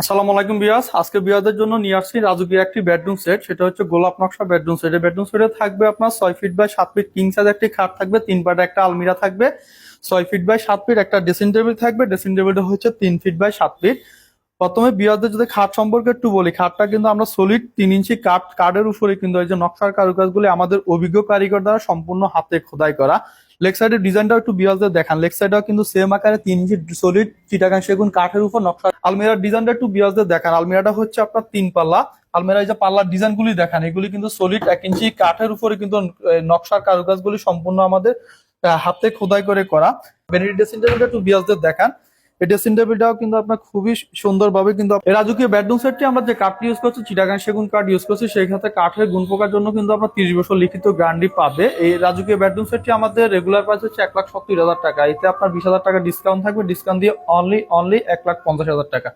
আসসালামু আলাইকুম বিয়াস। আজকে বিয়াদের জন্য নিয়ে আসছি রাজুকি একটি বেডরুম সেট, সেটা হচ্ছে গোলাপ নকশা বেডরুম সেট। এই বেডরুম সেটে থাকবে আপনার 6 feet by 7 feet king size একটি খাট থাকবে, 3 পার্ট একটা আলমিরা থাকবে, 6 ফিট বাই 7 ফিট একটা ড্রেসিং টেবিল থাকবে। ড্রেসিং টেবিলটা হচ্ছে 3 ফিট বাই 7 ফিট। প্রথমে বিয়াদের যদি খাট সম্পর্কে একটু বলি, খাটটা কিন্তু আমরা সলিড 3 ইঞ্চি কাঠের উপরে কিন্তু এই যে নকশার কারুকাজগুলি আমাদের অভিজ্ঞ কারিগর দ্বারা সম্পূর্ণ হাতে খোদাই করা। লেগ সাইডের ডিজাইনটাও একটু বিয়াসদের দেখান। লেগ সাইডটাও কিন্তু সেম আকারে 3 ইঞ্চি সলিড চিটাগাং সেগুন কাঠের উপর নকশা। আলমিরার ডিজাইনটা একটু বিয়াসদের দেখান। আলমিরাটা হচ্ছে আপনার 3 পাল্লা। আলমিরার এই যে পাল্লার ডিজাইন গুলি দেখান, এগুলি কিন্তু সলিড 1 ইঞ্চি কাঠের উপরে কিন্তু নকশার কারুকাজগুলি সম্পূর্ণ আমাদের হাতে খোদাই করে করা। ভ্যানিটি ড্রেসিং টেবিলটা একটু বিয়াসদের দেখান। এই ড্রেসিং টেবিলটাও কিন্তু আপনার খুবই সুন্দরভাবে কিন্তু এই রাজকীয় বেডরুম সেটটি আমরা যে কাঠটি ইউজ করছি চিটাগাং সেগুন কাঠ ইউজ করছি, সেই ক্ষেত্রে কাঠের গুণ পোকার জন্য কিন্তু আপনার 30 বছর লিখিত গ্যারান্টি পাবে। এই রাজকীয় বেডরুম সেটটি আমাদের রেগুলার প্রাইস হচ্ছে 1,70,000 টাকা। এতে আপনার 20,000 টাকা ডিসকাউন্ট থাকবে, ডিসকাউন্ট দিয়ে অনলি 1,50,000 টাকা।